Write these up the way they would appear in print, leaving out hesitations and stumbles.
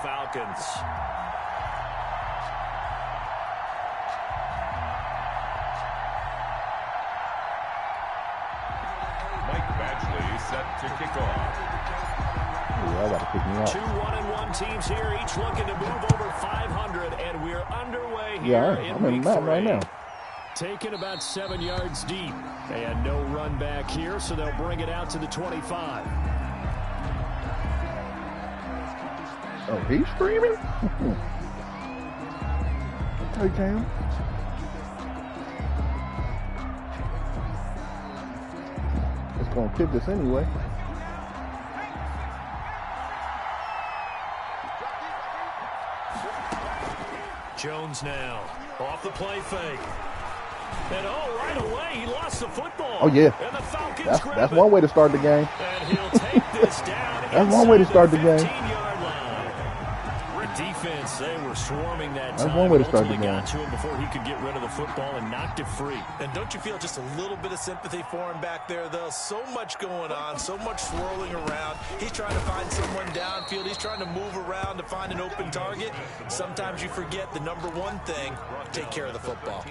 Falcons. Set to kick off. Yeah, I gotta pick me up. 2 1-1 teams here, each looking to move over 500, and we're underway here I'm in the map right now. Taken about 7 yards deep, and no run back here, so they'll bring it out to the 25. Oh, he's screaming? Hey, Cam. Gonna kick this anyway. Jones now off the play fake, and right away he lost the football. Oh yeah, and the Falcons that's one way to start the game. And he'll take this down. That's one way to start the game. Defense, they were swarming that That's time. one way to start the game. Got to him before he could get rid of the football and knocked it free. And don't you feel just a little bit of sympathy for him back there, though? So much going on, so much swirling around. He's trying to find someone downfield. He's trying to move around to find an open target. Sometimes you forget the number one thing, take care of the football.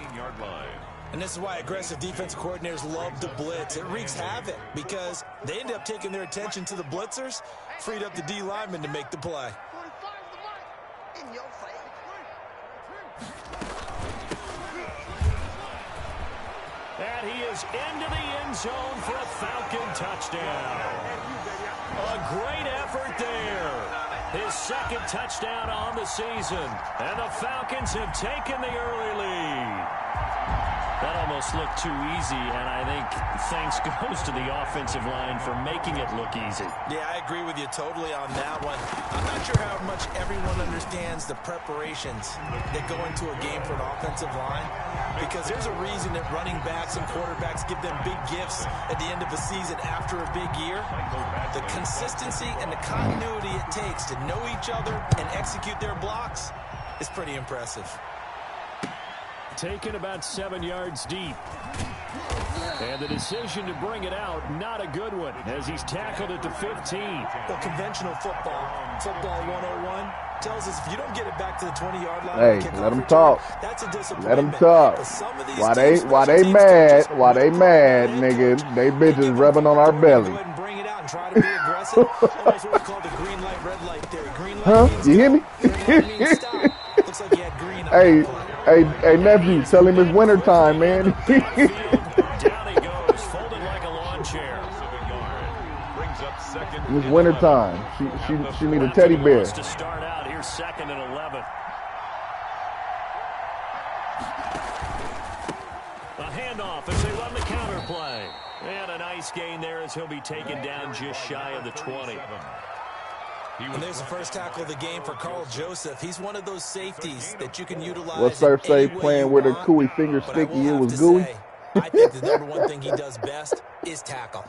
And this is why aggressive defensive coordinators love to blitz. It wreaks havoc because they end up taking their attention to the blitzers, freed up the D lineman to make the play. And he is into the end zone for a Falcon touchdown. A great effort there. His second touchdown on the season. And the Falcons have taken the early lead. That almost looked too easy, and I think thanks goes to the offensive line for making it look easy. Yeah, I agree with you totally on that one. I'm not sure how much everyone understands the preparations that go into a game for an offensive line, because there's a reason that running backs and quarterbacks give them big gifts at the end of a season after a big year. The consistency and the continuity it takes to know each other and execute their blocks is pretty impressive. Taken about 7 yards deep. And the decision to bring it out, not a good one, as he's tackled at the 15. Well, conventional football 101, tells us if you don't get it back to the 20-yard line, hey, let them talk. That's a disappointment. Let them talk. Why they mad, nigga? They bitches rubbing on our belly. Go ahead and bring it out and try to be aggressive. Almost what we call the green light, red light theory. Green light means you hear me? Red light means stop. Looks like you had green on Hey, nephew, tell him it's winter time, man. Down he goes, folded like a lawn chair. It's winter time. She need a teddy bear. To start out, here's 2nd and 11. A handoff as they run the counter play. And a nice gain there as he'll be taken down just shy of the 20. And there's the first tackle of the game for Carl Joseph. He's one of those safeties that you can utilize. What's Surf say? Playing with her cooey finger sticky, it was gooey. I think the number one thing he does best is tackle.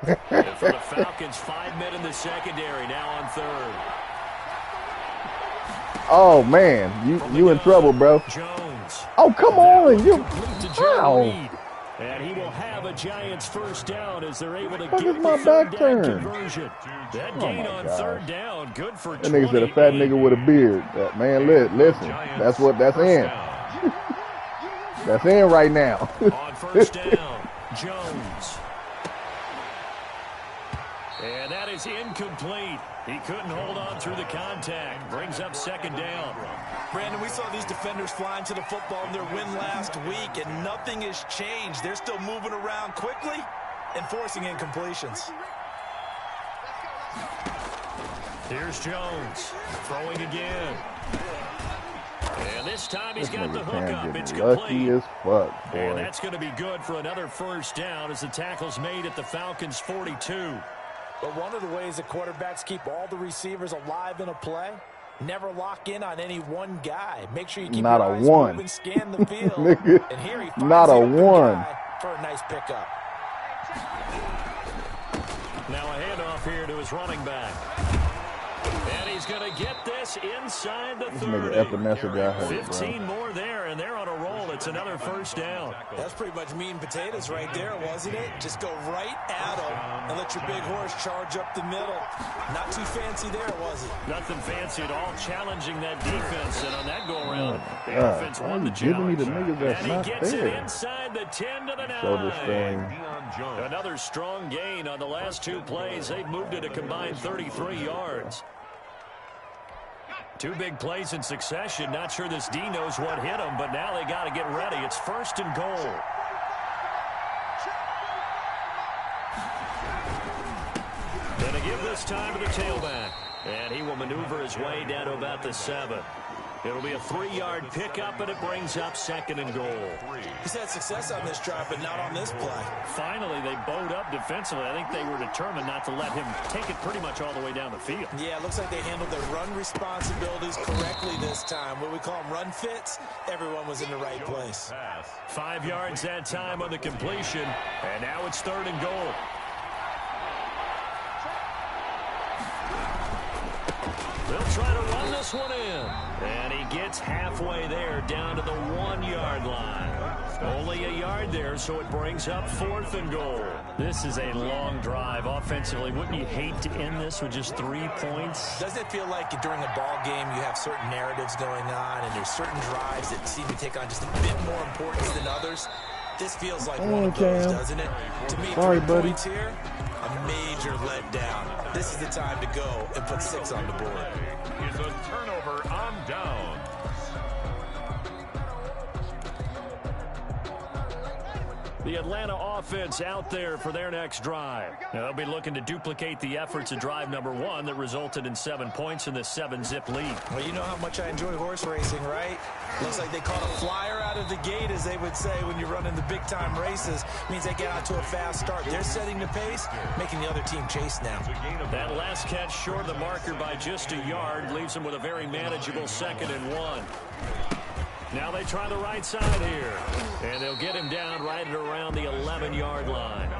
And for the Falcons, 5 men in the secondary, now on third. Oh man, you in trouble, bro. Jones. Oh come on, you. Wow. And he will have a Giants first down as they're able to get my the back third turn? down conversion. That gain on third down, good for 20. That nigga said a fat nigga with a beard. Man, listen, that's in. That's in right now. On first down, Jones. And that is incomplete. He couldn't hold on through the contact. Brings up 2nd down. Brandon, we saw these defenders flying to the football in their win last week, and nothing has changed. They're still moving around quickly and forcing incompletions. Here's Jones, throwing again. And this time he's got the hook up. It's complete. Lucky as fuck, boy. And that's going to be good for another first down as the tackle's made at the Falcons' 42. But one of the ways that quarterbacks keep all the receivers alive in a play, never lock in on any one guy. Make sure you keep your eyes moving, scan the field. And here he finds not a the open one guy for a nice pickup. Now a handoff here to his running back. And he's going to get this inside the 30. Nigga effing message I hate, 15 more there, and they're on a roll. It's another first down. That's pretty much meat and potatoes right there, wasn't it? Just go right at them and let your big horse charge up the middle. Not too fancy there, was it? Nothing fancy at all, challenging that defense. And on that go-around, the offense won the challenge. And he gets it inside the 10 to the 9. So destroying. Another strong gain on the last 2 plays. They've moved it a combined 33 yards. 2 big plays in succession. Not sure this D knows what hit them, but now they got to get ready. It's 1st and goal. Going to give this time to the tailback. And he will maneuver his way down to about the 7. It'll be a 3-yard pickup, and it brings up 2nd and goal. He's had success on this drive, but not on this play. Finally, they bowed up defensively. I think they were determined not to let him take it pretty much all the way down the field. Yeah, it looks like they handled their run responsibilities correctly this time. What we call them run fits, everyone was in the right place. 5 yards that time on the completion, and now it's 3rd and goal. They'll try to run this one in. And he gets halfway there down to the 1-yard line. Only a yard there, so it brings up 4th and goal. This is a long drive offensively. Wouldn't you hate to end this with just 3 points? Doesn't it feel like during a ball game you have certain narratives going on and there's certain drives that seem to take on just a bit more importance than others? This feels like one of those, doesn't it? To me, 3 points here, a major letdown. This is the time to go and put 6 on the board. Is a turnover on down. The Atlanta offense out there for their next drive. Now they'll be looking to duplicate the efforts of drive number 1 that resulted in 7 points in the 7-zip lead. Well, you know how much I enjoy horse racing, right? Looks like they caught a flyer out of the gate, as they would say when you're running the big-time races. Means they get out to a fast start. They're setting the pace, making the other team chase now. That last catch short of the marker by just a yard leaves them with a very manageable 2nd and 1. Now they try the right side here, and they'll get him down right at around the 11-yard line.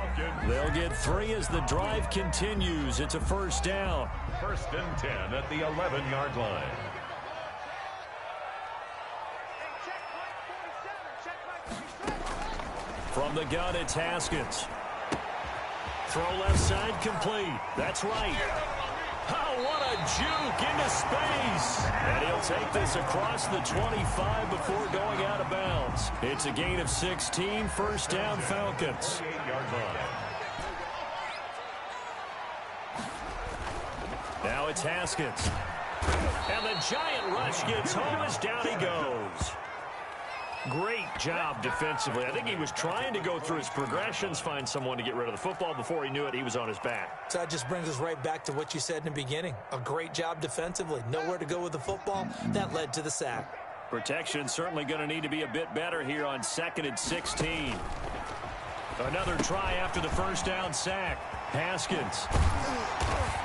They'll get 3 as the drive continues. It's a 1st down. 1st and 10 at the 11-yard line. From the gun, it's Haskins. Throw left side complete. That's right. Oh, what a juke into space. And he'll take this across the 25 before going out of bounds. It's a gain of 16, 1st down Falcons. Now it's Haskins. And the giant rush gets home as down he goes. Great job defensively. I think he was trying to go through his progressions, find someone to get rid of the football. Before he knew it, he was on his back. So that just brings us right back to what you said in the beginning. A great job defensively. Nowhere to go with the football. That led to the sack. Protection certainly going to need to be a bit better here on 2nd and 16. Another try after the 1st down sack. Haskins.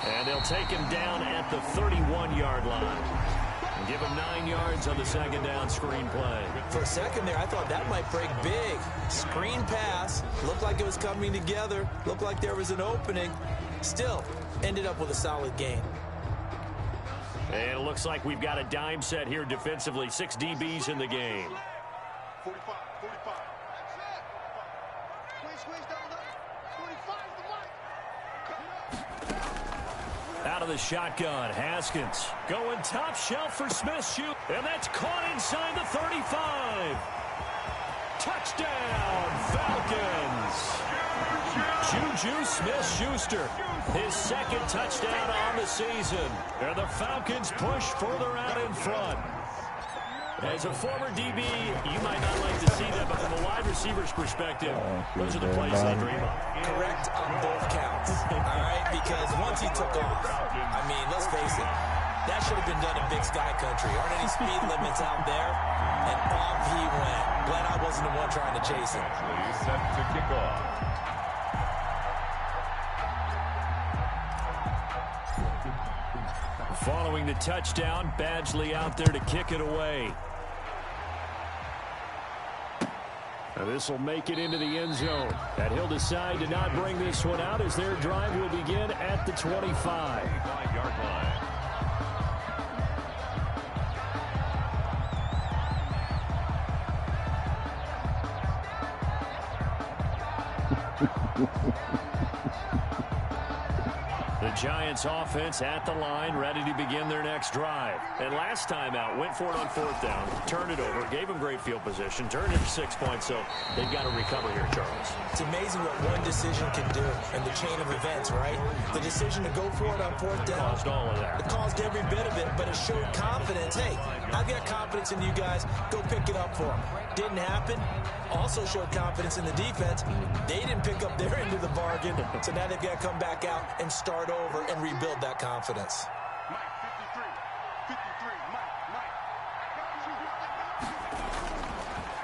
And they'll take him down at the 31-yard line. And give him 9 yards on the 2nd down screen play. For a second there, I thought that might break big. Screen pass. Looked like it was coming together. Looked like there was an opening. Still, ended up with a solid gain. And it looks like we've got a dime set here defensively. 6 DBs in the game. 45. Squeeze down the 45 the mic. Out of the shotgun, Haskins going top shelf for Smith-Schuster. And that's caught inside the 35. Touchdown, Falcons. Juju Smith-Schuster, his 2nd touchdown on the season. And the Falcons push further out in front. As a former DB, you might not like to see that, but from a wide receiver's perspective, those are the plays they dream of. Correct on both counts, all right? Because once he took off, I mean, let's face it, that should have been done in Big Sky Country. Aren't any speed limits out there? And off he went. Glad I wasn't the one trying to chase him. Set to kick off. Following the touchdown, Badgley out there to kick it away. This will make it into the end zone. And he'll decide to not bring this one out as their drive will begin at the 25. 25-yard line. The Giants offense at the line, ready to begin their next drive. And last time out, went for it on 4th down, turned it over, gave them great field position, turned it to 6 points, so they've got to recover here, Charles. It's amazing what one decision can do in the chain of events, right? The decision to go for it on 4th down. Caused all of that. It caused every bit of it, but it showed confidence. Hey, I've got confidence in you guys. Go pick it up for them. Didn't happen. Also showed confidence in the defense. They didn't pick up their end of the bargain, so now they've got to come back out and start over and rebuild that confidence. Mike, 53, Mike.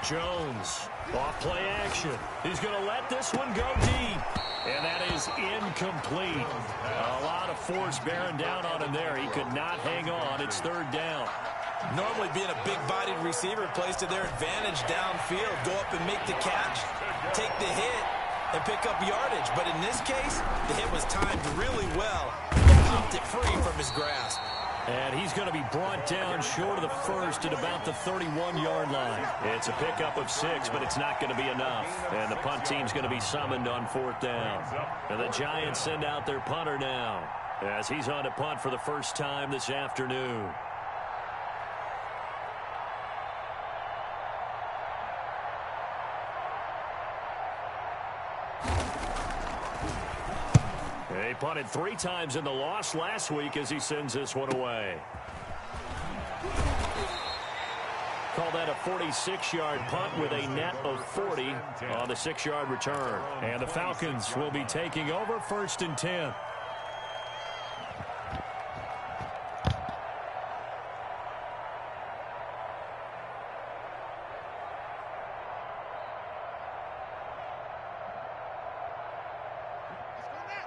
Jones, off play action. He's going to let this one go deep. And that is incomplete. A lot of force bearing down on him there. He could not hang on. It's 3rd down. Normally being a big-bodied receiver plays to their advantage downfield. Go up and make the catch, take the hit, and pick up yardage. But in this case, the hit was timed really well. Popped it free from his grasp. And he's going to be brought down short of the first at about the 31-yard line. It's a pickup of 6, but it's not going to be enough. And the punt team's going to be summoned on 4th down. And the Giants send out their punter now as he's on to punt for the first time this afternoon. He punted 3 times in the loss last week as he sends this one away. Call that a 46-yard punt with a net of 40 on the 6-yard return. And the Falcons will be taking over 1st and 10.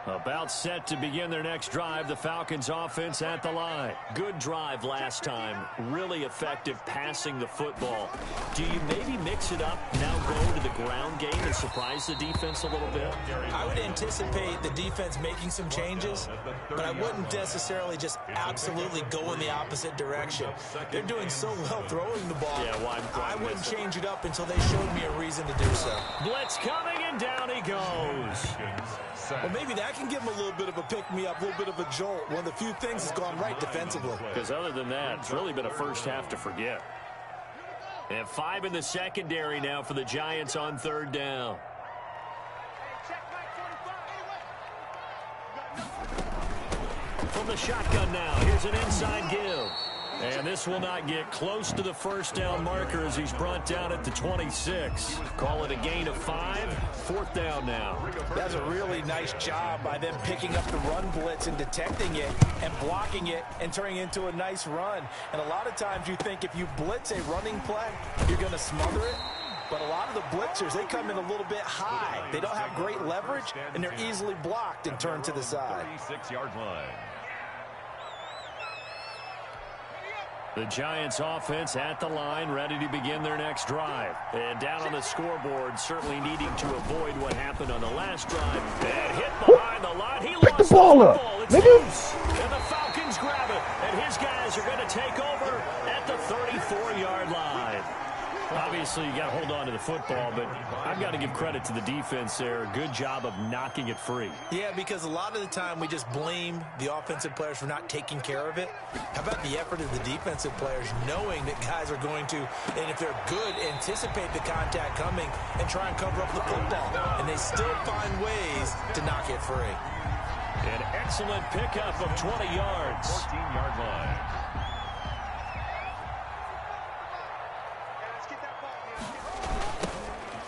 About set to begin their next drive. The Falcons offense at the line. Good drive last time. Really effective passing the football. Do you maybe mix it up, now go to the ground game and surprise the defense a little bit? I would anticipate the defense making some changes, but I wouldn't necessarily just absolutely go in the opposite direction. They're doing so well throwing the ball. Yeah, well, I wouldn't change it up until they showed me a reason to do so. Blitz coming, and down he goes. Well, maybe that can give them a little bit of a pick-me-up, a little bit of a jolt. One of the few things that's gone right defensively. Because other than that, it's really been a first half to forget. And 5 in the secondary now for the Giants on 3rd down. From the shotgun now, here's an inside give. And this will not get close to the 1st down marker as he's brought down at the 26. Call it a gain of 5. 4th down now. That's a really nice job by them picking up the run blitz and detecting it and blocking it and turning it into a nice run. And a lot of times you think if you blitz a running play, you're going to smother it. But a lot of the blitzers, they come in a little bit high. They don't have great leverage, and they're easily blocked and turned to the side. 36-yard line. The Giants offense at the line, ready to begin their next drive. And down on the scoreboard, certainly needing to avoid what happened on the last drive. And hit behind the line. He lost the ball up. It's loose. And the Falcons grab it. And his guys are going to take over at the 34-yard line. Obviously, you got to hold on to the football, but I've got to give credit to the defense there. Good job of knocking it free. Yeah, because a lot of the time we just blame the offensive players for not taking care of it. How about the effort of the defensive players knowing that guys are going to, and if they're good, anticipate the contact coming and try and cover up the football. And they still find ways to knock it free. An excellent pickup of 20 yards. 14-yard line.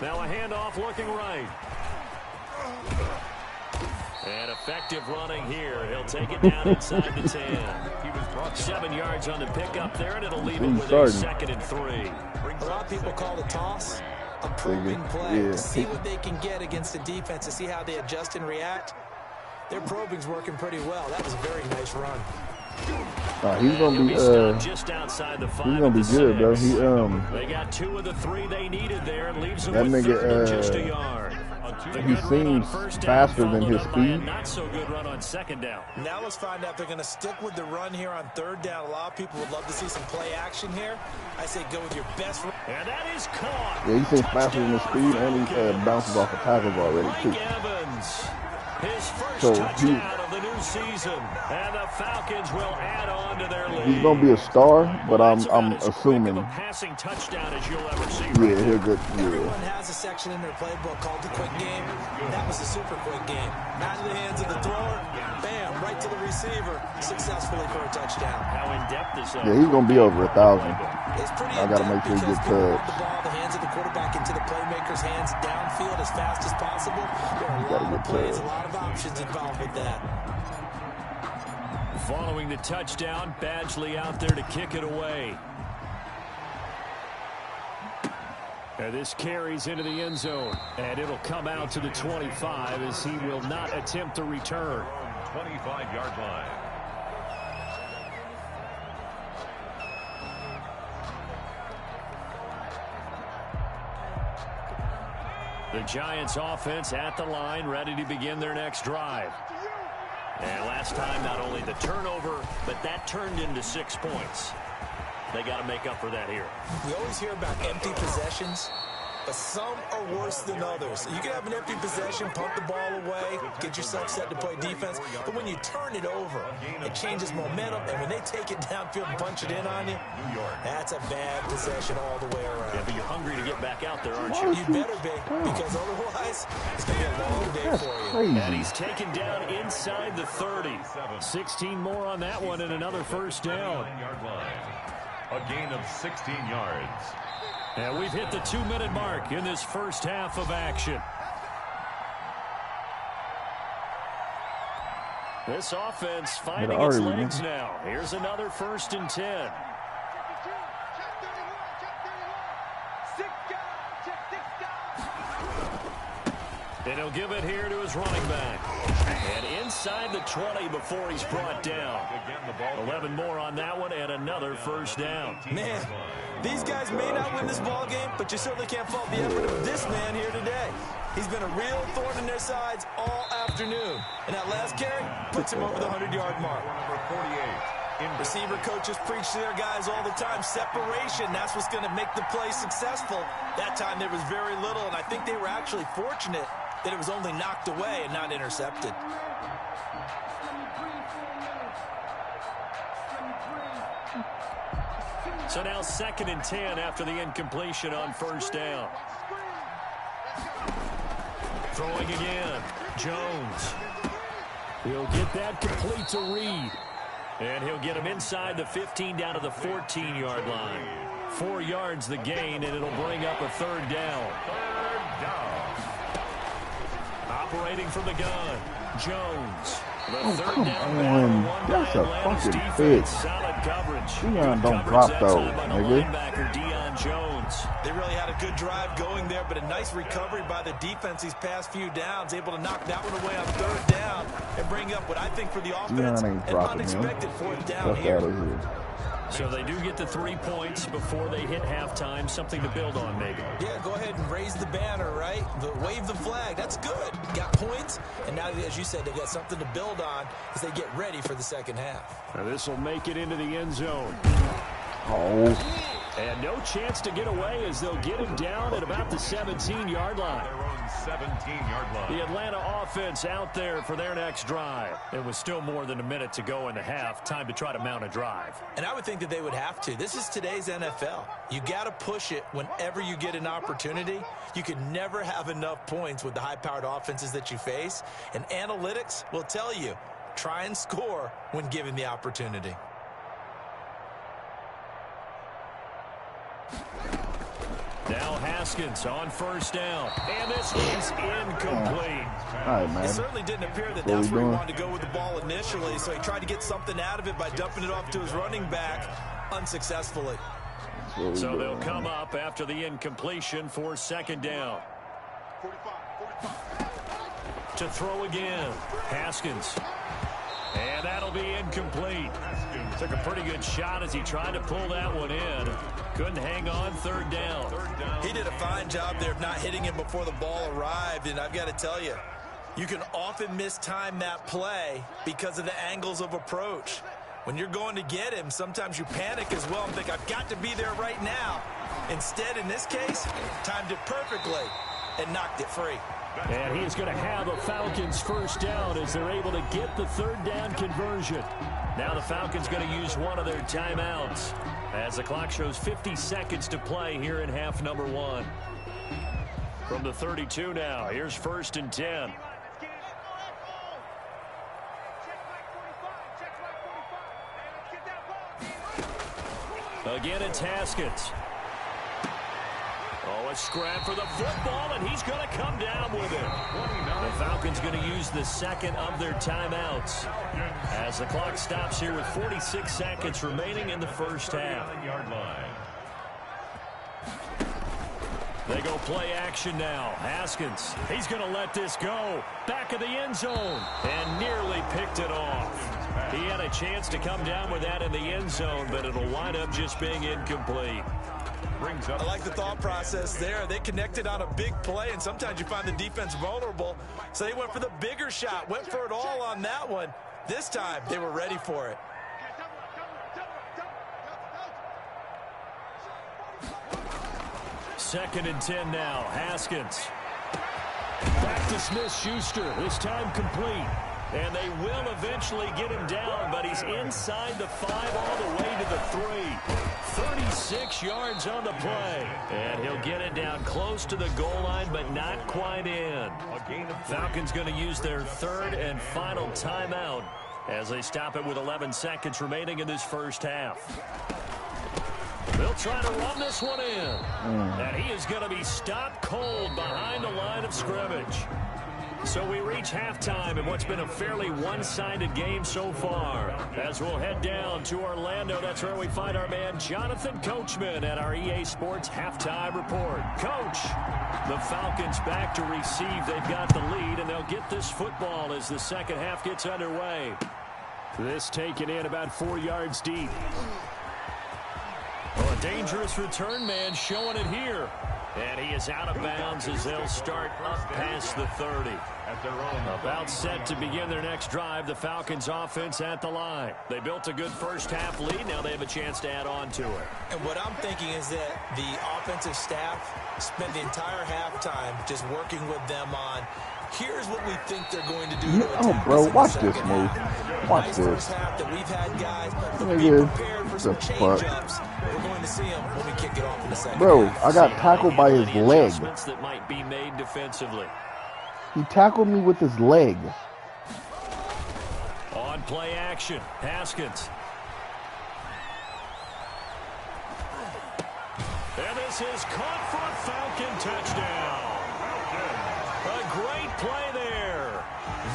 Now a handoff looking right. And effective running here. He'll take it down inside the 10. He was brought 7 yards on the pickup there, and it'll leave it with a 2nd and 3. A lot of people call the toss a probing play to see what they can get against the defense, to see how they adjust and react. Their probing's working pretty well. That was a very nice run. He's gonna be just outside the 5. He's gonna be good, bro. They got 2 of the 3 they needed there, and leaves them with 3rd and just a yard. A he seems faster than his speed. Not so good run on second down. Now let's find out if they're going to stick with the run here on third down. A lot of people would love to see some play action here. I say go with your best. And that is caught. Yeah, he seems faster than his speed, and he bounces off of tackles already, too. Evans, his first touchdown of the new season. And the Falcons will add on to their lead. He's going to be a star, but I'm assuming. A passing touchdown as you'll ever see. Yeah, he'll get. Everyone has a section in their playbook called the quick game. That was a super quick game. Out of the hands of the thrower, bam, right to the receiver, successfully for a touchdown. How in depth is that? Yeah, he's going to be over 1,000. It's pretty I got to make sure he gets touched. The ball, the hands of the quarterback into the playmaker's hands downfield as fast as possible. There are a lot of plays, a lot of options involved with that. Following the touchdown, Badgley out there to kick it away. And this carries into the end zone. And it'll come out to the 25 as he will not attempt to return. 25-yard line. The Giants offense at the line, ready to begin their next drive. And last time, not only the turnover, but that turned into 6 points. They got to make up for that here. We always hear about empty possessions, but some are worse than others. You can have an empty possession, punt the ball away, get yourself set to play defense, but when you turn it over, it changes momentum, and when they take it downfield and punch it in on you, that's a bad possession all the way around. Yeah, but you're hungry to get back out there, aren't you? You better be, because otherwise, it's going to be a long day for you. And he's taken down inside the 30. 16 more on that one and another first down. A gain of 16 yards. And we've hit the 2-minute mark in this first half of action. This offense finding its legs now. Here's another 1st and 10. And he'll give it here to his running back. And inside the 20 before he's brought down. 11 more on that one and another first down. Man, these guys may not win this ball game, but you certainly can't fault the effort of this man here today. He's been a real thorn in their sides all afternoon. And that last carry puts him over the 100-yard mark. Number 48. Receiver coaches preach to their guys all the time. Separation, that's what's going to make the play successful. That time there was very little, and I think they were actually fortunate that it was only knocked away and not intercepted. So now 2nd and 10 after the incompletion on first down. Throwing again. Jones. He'll get that complete to Reed. And he'll get him inside the 15 down to the 14-yard line. 4 yards the gain, and it'll bring up a 3rd down. Operating from the gun, Jones. The 3rd down battle, That's a fucking pitch. Solid coverage. Deion don't drop those, nigga. Linebacker Deion Jones. They really had a good drive going there, but a nice recovery by the defense these past few downs, able to knock that one away on 3rd down and bring up what I think for the offense an unexpected 4th down here. So they do get the 3 points before they hit halftime. Something to build on, maybe. Yeah, go ahead and raise the banner, right? Wave the flag. That's good. Got points, and now, as you said, they got something to build on as they get ready for the second half. Now this will make it into the end zone. Oh. And no chance to get away as they'll get him down at about the 17-yard line. Their own 17-yard line. The Atlanta offense out there for their next drive. It was still more than a minute to go in the half. Time to try to mount a drive. And I would think that they would have to. This is today's NFL. You got to push it whenever you get an opportunity. You can never have enough points with the high-powered offenses that you face. And analytics will tell you, try and score when given the opportunity. Now Haskins on first down. And this is incomplete. All right, man. It certainly didn't appear that that's where he wanted to go with the ball initially, so he tried to get something out of it by dumping it off to his running back unsuccessfully. So they'll come up after the incompletion for 2nd down. 45. To throw again. Haskins. And that'll be incomplete. Took a pretty good shot as he tried to pull that one in. Couldn't hang on, third down. He did a fine job there of not hitting him before the ball arrived, and I've got to tell you, you can often mistime that play because of the angles of approach. When you're going to get him, sometimes you panic as well and think, I've got to be there right now. Instead, in this case, timed it perfectly and knocked it free. And he's going to have a Falcons first down as they're able to get the third down conversion. Now the Falcons going to use one of their timeouts as the clock shows 50 seconds to play here in half number 1. From the 32 now, here's 1st and 10. Again, it's Haskins. Oh, a scrap for the football, and he's going to come down with it. The Falcons going to use the second of their timeouts as the clock stops here with 46 seconds remaining in the first half. They go play action now. Haskins, he's going to let this go. Back of the end zone, and nearly picked it off. He had a chance to come down with that in the end zone, but it'll wind up just being incomplete. I like the thought process there. They connected on a big play, and sometimes you find the defense vulnerable. So they went for the bigger shot, went for it all on that one. This time, they were ready for it. Second and 10 now. Haskins. Back to Smith-Schuster. This time complete. And they will eventually get him down, but he's inside the 5 all the way to the 3. 36 yards on the play. And he'll get it down close to the goal line, but not quite in. Falcons going to use their third and final timeout as they stop it with 11 seconds remaining in this first half. They'll try to run this one in. And he is going to be stopped cold behind the line of scrimmage. So we reach halftime in what's been a fairly one-sided game so far. As we'll head down to Orlando, that's where we find our man Jonathan Coachman at our EA Sports Halftime Report. Coach, the Falcons back to receive. They've got the lead, and they'll get this football as the second half gets underway. This taken in about 4 yards deep. Well, a dangerous return man showing it here. And he is out of bounds as they'll start up past the 30. About set to begin their next drive, the Falcons offense at the line. They built a good first half lead. Now they have a chance to add on to it. And what I'm thinking is that the offensive staff spent the entire halftime just working with them on, here's what we think they're going to do. Oh, bro, watch this move. Watch this. First half that we've had guys, but be prepared for some change-ups. We're going to see them when we kick it off in the second. Bro, I got tackled by his leg. That might be made defensively. He tackled me with his leg. On play action, Haskins. And this is caught for a Falcon touchdown. A great play there.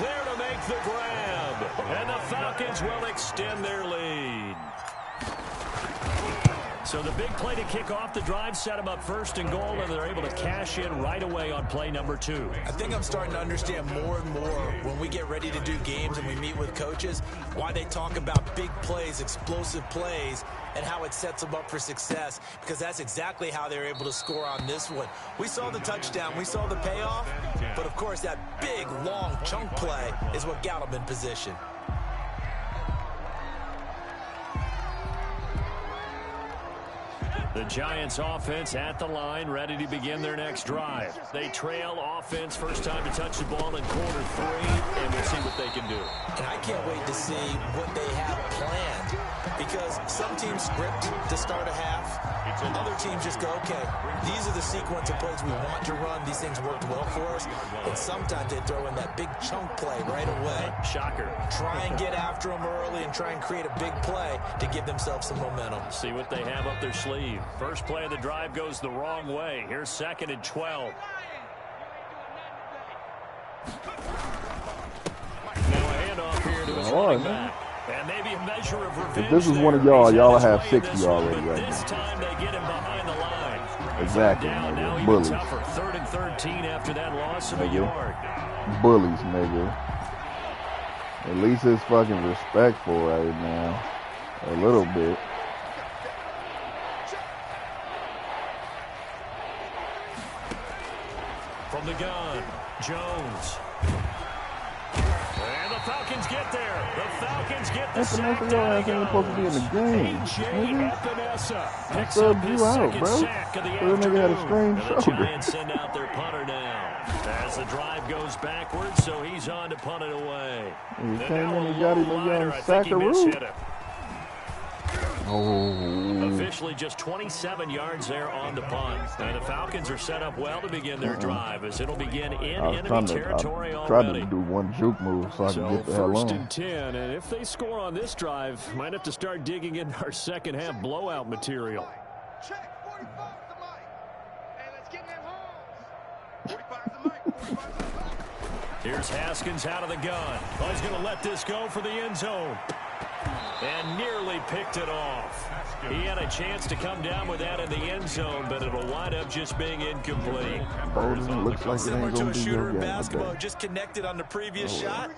There to make the grab. And the Falcons will extend their lead. So the big play to kick off the drive set them up first and goal, and they're able to cash in right away on play number 2. I think I'm starting to understand more and more when we get ready to do games and we meet with coaches why they talk about big plays, explosive plays, and how it sets them up for success, because that's exactly how they're able to score on this one. We saw the touchdown, we saw the payoff, but of course that big, long chunk play is what got them in position. The Giants offense at the line, ready to begin their next drive. They trail offense, first time to touch the ball in quarter 3, and we'll see what they can do. And I can't wait to see what they have planned, because some teams script to start a half, other teams just go, okay, these are the sequence of plays we want to run. These things worked well for us. And sometimes they throw in that big chunk play right away. Shocker. Try and get after them early and try and create a big play to give themselves some momentum. See what they have up their sleeve. First play of the drive goes the wrong way. Here's 2nd and 12. Now a handoff here to his running back. And maybe a measure of revenge. If this is one of y'all have 60 already right now. This time they get him behind the line. Exactly, Now nigga. Bullies. tougher. 3rd and 13 after that loss of a yard. Bullies, nigga. At least it's fucking respectful right now. A little bit. From the gun, Jones. And the Falcons get there. The Falcons get the sack. Ain't supposed to be in the game. I subbed you out, bro. So that nigga had a strained shoulder. The Giants send out their punter now. As the drive goes backwards, so he's on to punt it away. He came in and got him a young sackaroo. Oh. Officially just 27 yards there on the punt. And the Falcons are set up well to begin their drive as it'll begin in enemy territory already. Tried to do one juke move so I could get the hell on. First and 10, and if they score on this drive, might have to start digging in our second half blowout material. Check 45 the mic. Hey, let's get them homes. 45 the mic. 45 the mic. Here's Haskins out of the gun. Oh, he's going to let this go for the end zone. And nearly picked it off. He had a chance to come down with that in the end zone, but it'll wind up just being incomplete. Looks like Similar to a shooter in basketball, just connected on the previous shot.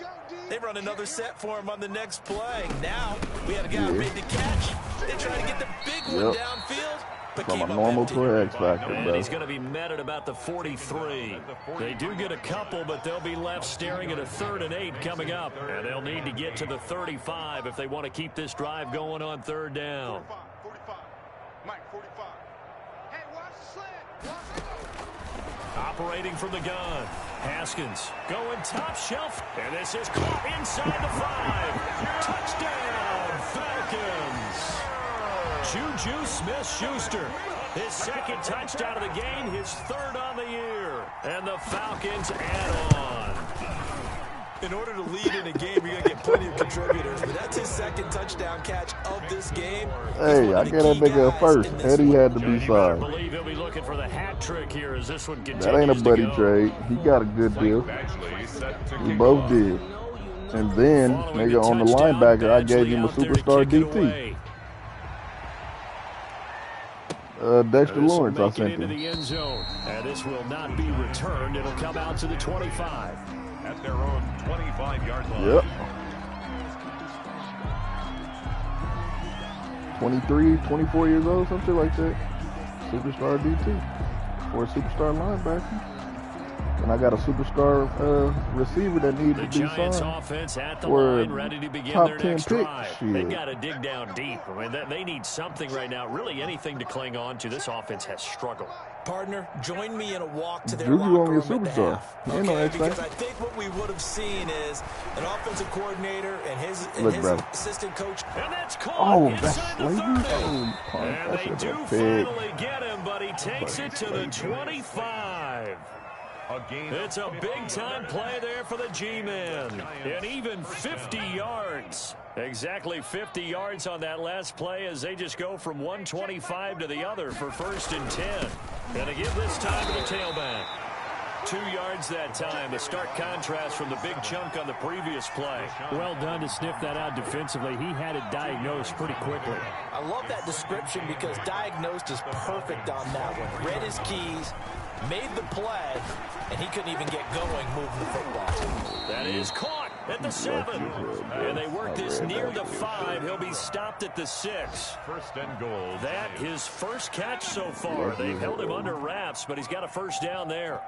They run another set for him on the next play. Now we had a guy ready to catch. They try to get the big one downfield. From a normal to an X factor, and bro. he's going to be met at about the 43. They do get a couple, but they'll be left staring at a 3rd and 8 coming up. And they'll need to get to the 35 if they want to keep this drive going on 3rd down. 45. Mike, 45. Hey, watch the slant. Operating from the gun. Haskins going top shelf. And this is caught inside the 5. Touchdown, Falcons. Juju Smith-Schuster, his 2nd touchdown of the game, his 3rd on the year. And the Falcons add on. In order to lead in a game, you're going to get plenty of contributors, but that's his 2nd touchdown catch of this game. Hey, I get that nigga a first. Eddie had to be sorry. I believe he'll be looking for the hat trick here as this one continues. That ain't a buddy trade. He got a good deal. We both did. And then, nigga, on the linebacker, I gave him a superstar DT. Dexter Lawrence, I sent him. The end zone. And this will not be returned. It'll come out to the 25. At their own 25-yard line. Yep. 23, 24 years old, something like that. Superstar DT. Or a superstar linebacker. And I got a superstar receiver that needs to be Giants signed. Offense at the Or line, ready to begin top their 10 next pick. drive. Shit. They've got to dig down deep. I mean, they need something right now. Really anything to cling on to. This offense has struggled. Partner, join me in a walk to their Juju locker only a room at the superstar. half. He ain't no Okay, X because factor. I think what we would have seen is an offensive coordinator and his assistant coach. And that's caught Oh, that's inside the Slater? 30. Oh, And that they shit do was big. finally get him, but he takes it to the 25. It's a big-time play there for the G-Men. And even 50 yards. Exactly 50 yards on that last play as they just go from 125 to the other for 1st and 10. And they give this time to the tailback. 2 yards that time. A stark contrast from the big chunk on the previous play. Well done to sniff that out defensively. He had it diagnosed pretty quickly. I love that description because diagnosed is perfect on that one. Read his keys, made the play, and he couldn't even get going moving the football. That is caught at the 7. And they work this near the 5. He'll be stopped at the 6. 1st and goal. That his first catch so far. They've held him under wraps, but he's got a 1st down there.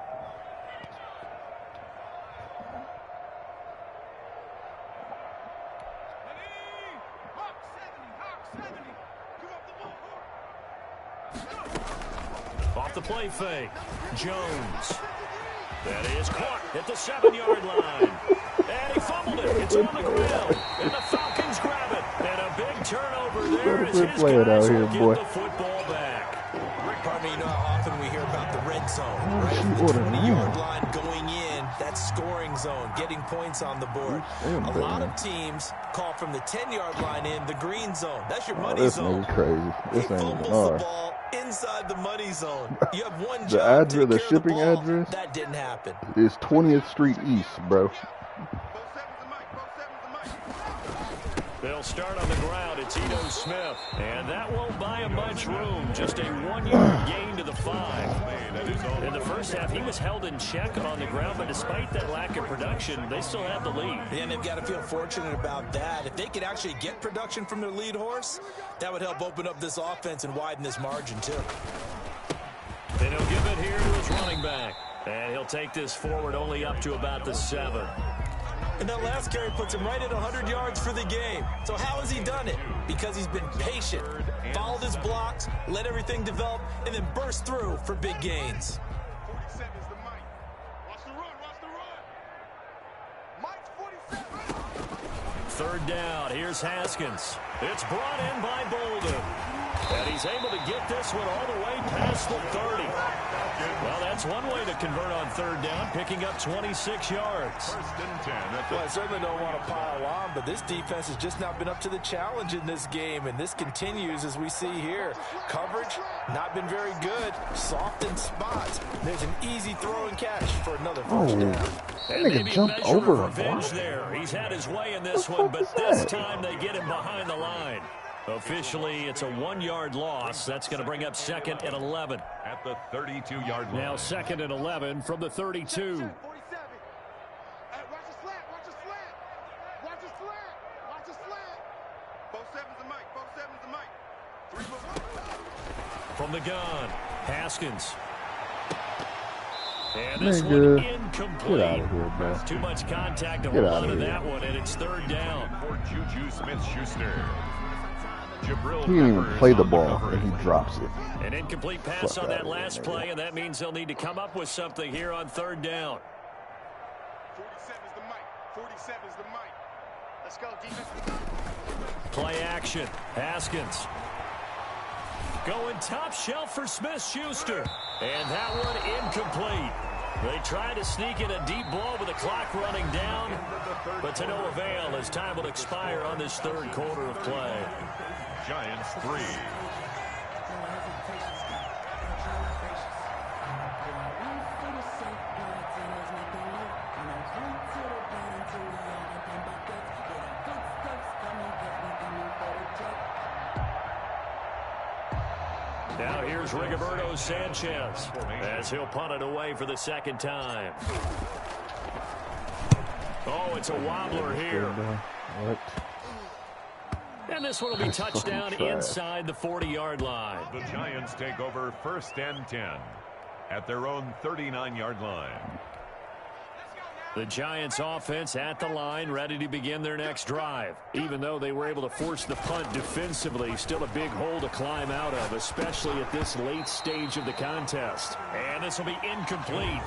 Off the play fake. Jones. That is caught at the 7-yard line. And he fumbled it. It's on the ground. And the Falcons grab it. And a big turnover there as his guys will get the football back. Pardon me, you know how often we hear about the red zone, right? From the 20-yard line going in, that's scoring zone, getting points on the board. A lot of teams call from the 10-yard line in the green zone. That's your money zone. This crazy. This He ain't fumbles even the hard. ball inside the money zone. You have one The job, address, take the care of shipping the ball. address? That didn't happen. It's 20th Street East, bro. Both sevens the mic. Both sevens the mic. They'll start on the ground. It's Ito Smith. And that won't buy him much room. Just a 1-yard gain to the 5. In the first half, he was held in check on the ground, but despite that lack of production, they still have the lead. And they've got to feel fortunate about that. If they could actually get production from their lead horse, that would help open up this offense and widen this margin, too. And he'll give it here to his running back. And he'll take this forward only up to about the 7. And that last carry puts him right at 100 yards for the game. So how has he done it? Because he's been patient, followed his blocks, let everything develop, and then burst through for big gains. 47 is the Mike. Watch the run, watch the run. Mike's 47. Third down. Here's Haskins. It's brought in by Bolden. And he's able to get this one all the way past the 30. Well, that's one way to convert on third down, picking up 26 yards. First and 10. Well, I certainly don't want to pile on, but this defense has just not been up to the challenge in this game, and this continues as we see here. Coverage, not been very good. Soft in spots. There's an easy throw and catch for another first down. That nigga jumped over a block. There. He's had his way in this one, but this time they get him behind the line. Officially, it's a 1-yard loss. That's going to bring up 2nd and 11. At the 32-yard line. Now 2nd and 11 from the 32. 47. Hey, watch the slant, watch the slant. Watch the slant, watch the slant. Both sevens are Mike, both sevens are Mike. 3 From the gun, Haskins. And this one incomplete. Get out of here, bro. Too much contact to Get hold out on of to here. that one, and it's third down. For Juju Smith-Schuster. He didn't even play the ball, and he drops it. An incomplete pass Fuck on that out of here, last nigga. play, and that means they'll need to come up with something here on third down. 47 is the Mike, 47 is the Mike. Let's go, defense. Play action. Haskins. Going top shelf for Smith-Schuster. And that one incomplete. They try to sneak in a deep ball with the clock running down, but to no avail as time will expire on this third quarter of play. Giants 3. Now here's Rigoberto Sanchez as he'll punt it away for the second time. Oh, it's a wobbler here. What? And this one will be touchdown inside the 40-yard line. The Giants take over 1st and 10 at their own 39-yard line. The Giants offense at the line, ready to begin their next drive. Even though they were able to force the punt defensively, still a big hole to climb out of, especially at this late stage of the contest. And this will be incomplete.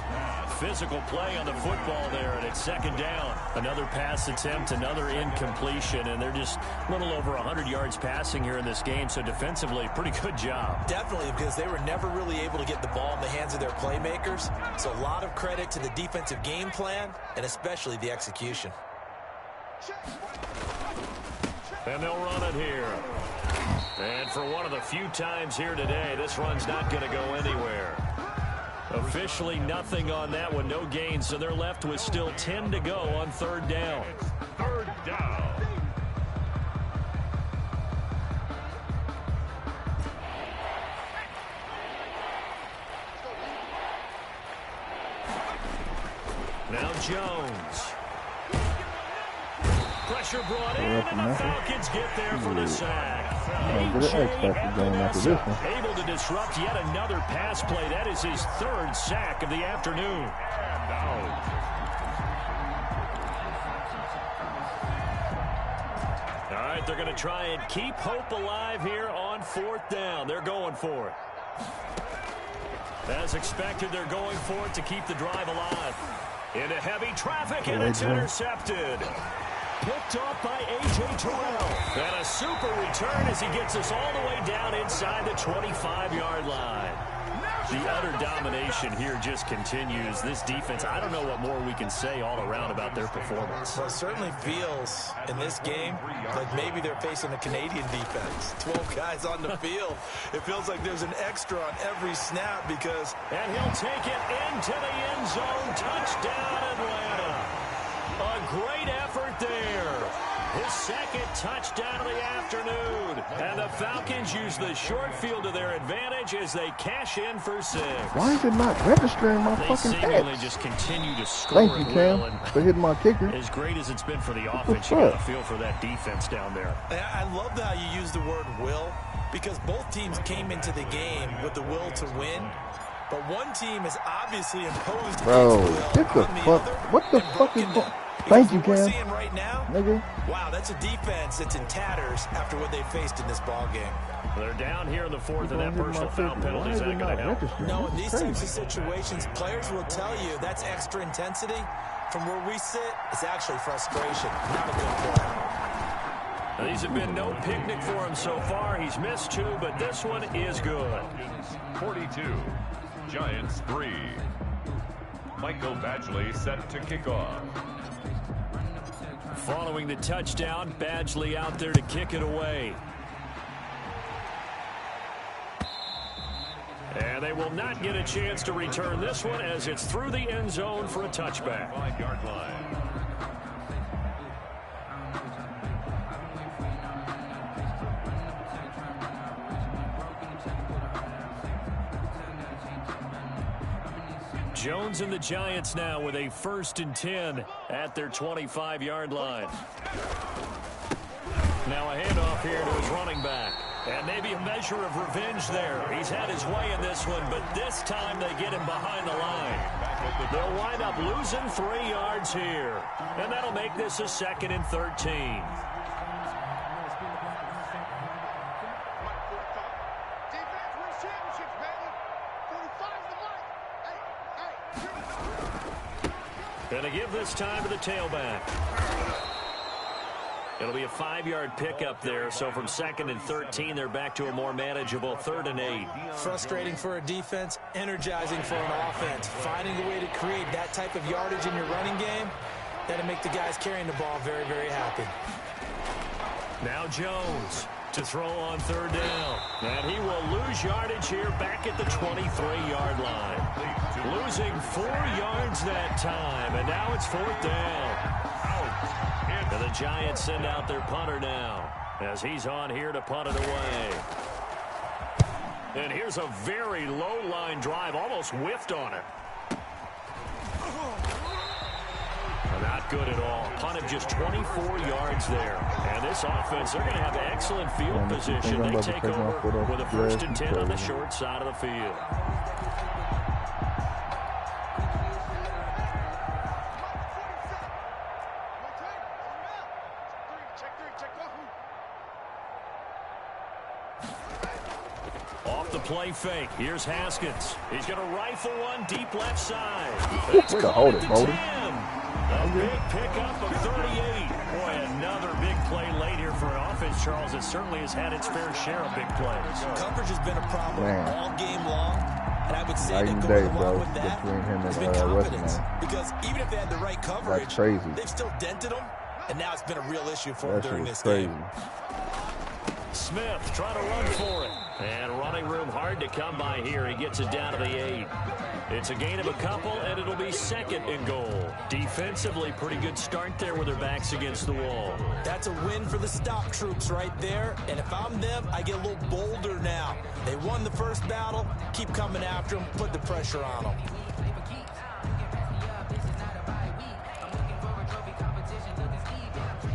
Physical play on the football there, and it's second down. Another pass attempt, another incompletion, and they're just a little over 100 yards passing here in this game, so defensively, pretty good job. Definitely, because they were never really able to get the ball in the hands of their playmakers. So a lot of credit to the defensive game plan, and especially the execution. And they'll run it here. And for one of the few times here today, this run's not going to go anywhere. Officially nothing on that one, no gain, so they're left with still 10 to go on third down. Third down. Now Jones. Pressure brought in, and the Falcons get there for the sack. Able to disrupt yet another pass play. That is his third sack of the afternoon. And out. All right, they're going to try and keep hope alive here on fourth down. They're going for it. As expected, they're going for it to keep the drive alive. Into heavy traffic, and it's intercepted. Picked off by A.J. Terrell. And a super return as he gets us all the way down inside the 25-yard line. The utter domination here just continues. This defense, I don't know what more we can say all around about their performance. Well, it certainly feels in this game like maybe they're facing a Canadian defense. 12 guys on the field. It feels like there's an extra on every snap because... And he'll take it into the end zone. Touchdown, Atlanta. A great effort there. His second touchdown of the afternoon. And the Falcons use the short field to their advantage as they cash in for 6. Why is it not registering my fucking seemingly hits? just continue to score. Thank you, Cam, for hitting my kicker. As great as it's been for the offense, you got to feel for that defense down there. I love how you use the word will, because both teams came into the game with the will to win. But one team has obviously imposed Bro, its get will the on the fuck. other. What the fuck is going? Thank you, What we're Cam. seeing right now, Nigga. wow, that's a defense that's in tatters after what they faced in this ball game. They're down here in the fourth, and that Don't hit personal my foul kicker. penalty Why is is not it going to not help. registering? No, in This these is types crazy. of situations, players will tell you that's extra intensity. From where we sit, it's actually frustration, not a good play. Now, these have been no picnic for him so far. He's missed 2, but this one is good. 42, Giants 3. Michael Badgley set to kick off. Following the touchdown, Badgley out there to kick it away. And they will not get a chance to return this one as it's through the end zone for a touchback. 5-yard line. Jones and the Giants now with a 1st and 10 at their 25-yard line. Now a handoff here to his running back. And maybe a measure of revenge there. He's had his way in this one, but this time they get him behind the line. They'll wind up losing 3 yards here. And that'll make this a 2nd and 13. Going to give this time to the tailback. It'll be a 5-yard pickup there. So from 2nd and 13, they're back to a more manageable 3rd and 8. Frustrating for a defense, energizing for an offense. Finding a way to create that type of yardage in your running game, that'll make the guys carrying the ball very, very happy. Now Jones to throw on 3rd down. And he will lose yardage here back at the 23-yard line. Losing 4 yards that time, and now it's 4th down. And the Giants send out their punter now as he's on here to punt it away. And here's a very low line drive, almost whiffed on it. Not good at all. Punt of just 24 yards there. And this offense, they're going to have excellent field position. They take over with a 1st and 10 on the short side of the field. Off the play fake. Here's Haskins. He's going to rifle one deep left side. Way to hold it, Bolden. A big pickup of 38. Boy, another big play late here for an offense, Charles. It certainly has had its fair share of big plays. Coverage has been a problem all game long. And I would say Night that and going day, bro, along with that between him has and, been confidence. Westman. Because even if they had the right coverage, That's crazy. they've still dented them. And now it's been a real issue for That them during shit this was crazy. game. Smith trying to run for it. And running room hard to come by here. He gets it down to the 8. It's a gain of a couple, and it'll be 2nd and goal. Defensively, pretty good start there with their backs against the wall. That's a win for the stop troops right there. And if I'm them, I get a little bolder now. They won the first battle. Keep coming after them. Put the pressure on them.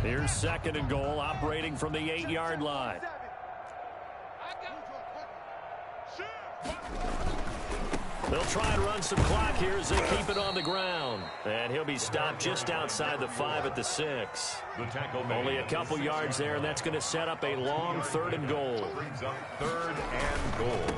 Here's 2nd and goal, operating from the 8-yard line. They'll try and run some clock here as they keep it on the ground. And he'll be stopped just outside the 5 at the 6. The tackle Only a couple yards there, and that's going to set up a long 3rd and goal. brings up 3rd and goal.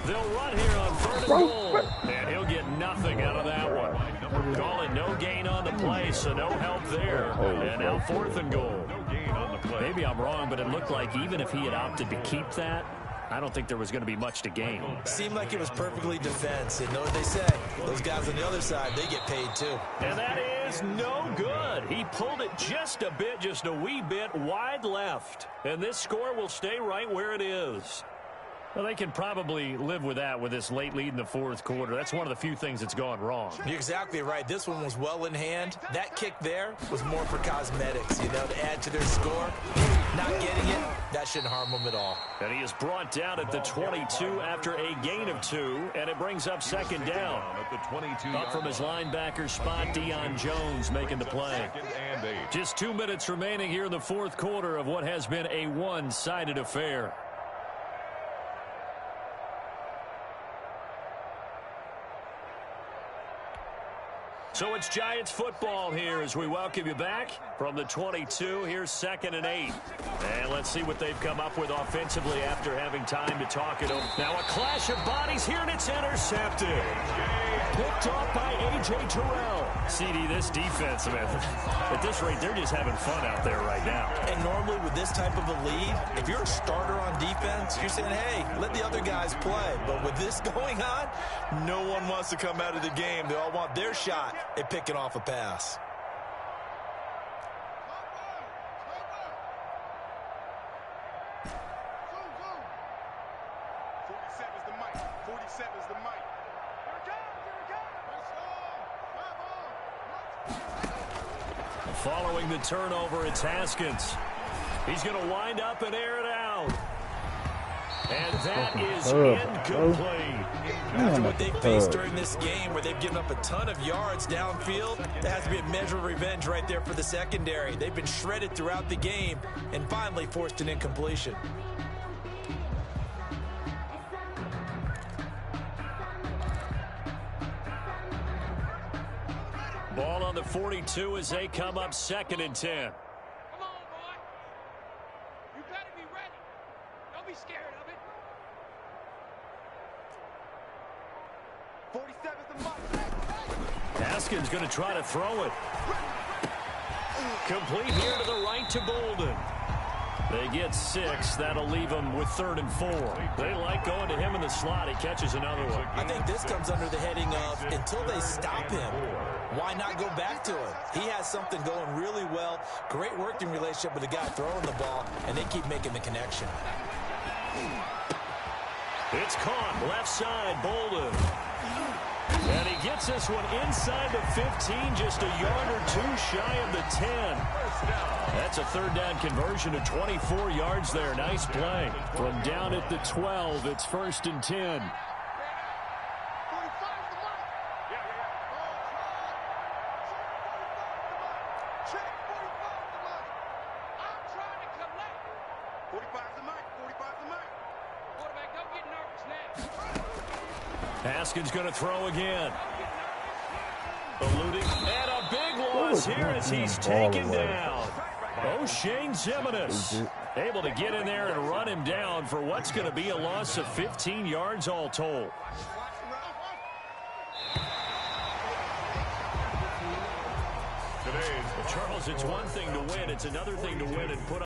They'll run here on 3rd and goal. And he'll get nothing out of that one. Call it no gain on the play, so no help there. And now 4th and goal. No gain on the play. Maybe I'm wrong, but it looked like even if he had opted to keep that, I don't think there was going to be much to gain. Seemed like it was perfectly defense. And know what they say? Those guys on the other side, they get paid too. And that is no good. He pulled it just a bit, just a wee bit wide left. And this score will stay right where it is. Well, they can probably live with that with this late lead in the fourth quarter. That's one of the few things that's gone wrong. You're exactly right. This one was well in hand. That kick there was more for cosmetics, you know, to add to their score. Not getting it, that shouldn't harm them at all. And he is brought down at the 22 after a gain of 2, and it brings up second down. At the 22 Up from his linebacker spot, Deion Jones making the play. Just 2 minutes remaining here in the fourth quarter of what has been a one-sided affair. So it's Giants football here as we welcome you back from the 22. Here's 2nd and 8. And let's see what they've come up with offensively after having time to talk it over. Now a clash of bodies here, and it's intercepted. Picked off by A.J. Terrell. CD, this defense, man, at this rate, they're just having fun out there right now. And normally with this type of a lead, if you're a starter on defense, you're saying, hey, let the other guys play. But with this going on, no one wants to come out of the game. They all want their shot at picking off a pass. Following the turnover, it's Haskins. He's going to wind up and air it out. And that is incomplete. After what they faced during this game where they've given up a ton of yards downfield, that has to be a measure of revenge right there for the secondary. They've been shredded throughout the game and finally forced an incompletion. Ball on the 42 as they come up 2nd and 10. Come on, boy. You better be ready. Don't be scared of it. 47's the mark. Haskins going to try to throw it. Complete here to the right to Bolden. They get 6. That'll leave them with 3rd and 4. They like going to him in the slot. He catches another one. I think this comes under the heading of until they stop him, why not go back to him? He has something going really well. Great working relationship with the guy throwing the ball, and they keep making the connection. It's caught left side, Bolden. And he gets this one inside the 15, just a yard or 2 shy of the 10. That's a 3rd down conversion to 24 yards there. Nice play. From down at the 12, it's 1st and 10. Haskins going to throw again. Eluding, and a big loss here as he's taken down. O'Shane Zimenez able to get in there and run him down for what's going to be a loss of 15 yards all told. Well, Charles, it's one thing to win. It's another thing to win and put